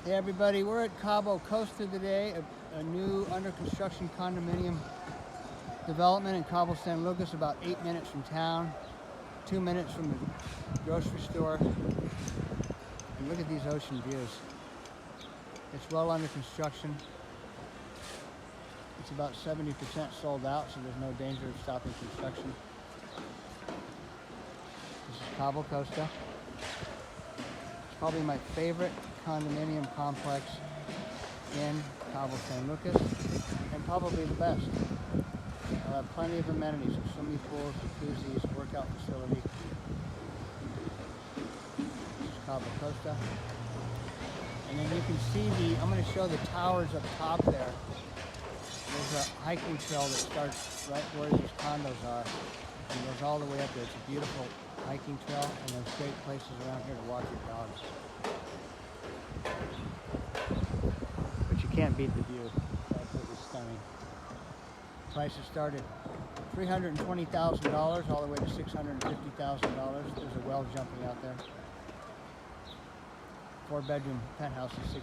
Hey everybody, we're at Cabo Costa today, a new under construction condominium development in Cabo San Lucas, about 8 minutes from town, 2 minutes from the grocery store. And look at these ocean views. It's well under construction. It's about 70% sold out, so there's no danger of stopping construction. This is Cabo Costa. It's probably my favorite condominium complex in Cabo San Lucas, and probably the best. I'll have plenty of amenities, swimming pools, jacuzzis, workout facility. This is Cabo Costa. And then you can see I'm going to show the towers up top there. There's a hiking trail that starts right where these condos are and goes all the way up there. It's a beautiful hiking trail, and there's great places around here to walk your dogs. But you can't beat the view. Absolutely stunning. Prices start at $320,000 all the way to $650,000. There's a well jumping out there. 4-bedroom penthouse is $650,000.